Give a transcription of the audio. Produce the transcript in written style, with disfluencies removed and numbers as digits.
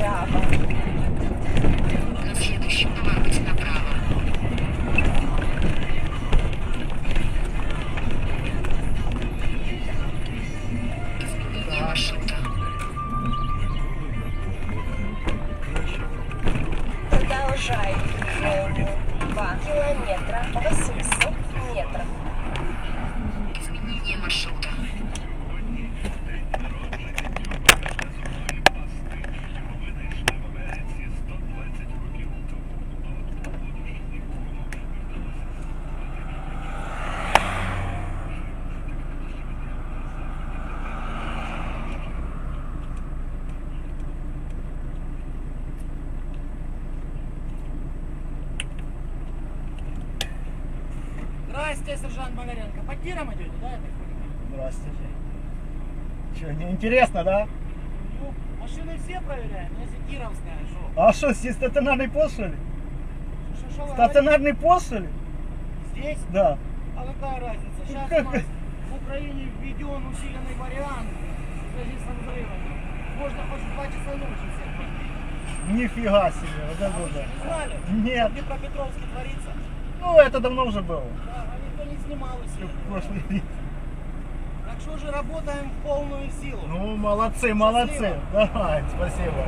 направо. На следующем повороте направо. Изменение маршрута. Продолжай движение. 2 километра 800 метров. Изменение маршрута. Здрасте, сержант Магаренко. По тирам идете, да, я так понимаю? Здравствуйте. Че, не интересно, да? Ну, машины все проверяем, но если тировская, что? А что, здесь стационарный пост, что ли? Что вы говорите? Стационарный пост, что ли? Здесь? Да. А какая разница? Сейчас как у нас в Украине введен усиленный вариант в связи с взрывом. Можно хоть в 2 часа ночи всех подбить. Нифига себе, вот А это вы да. что, не знали? Нет. Что в Днепропетровске творится? Ну, это давно уже было. Да, а никто не снимал усилия. В прошлый век. Так что же работаем в полную силу. Ну, молодцы, молодцы. Счастливо. Давай, спасибо.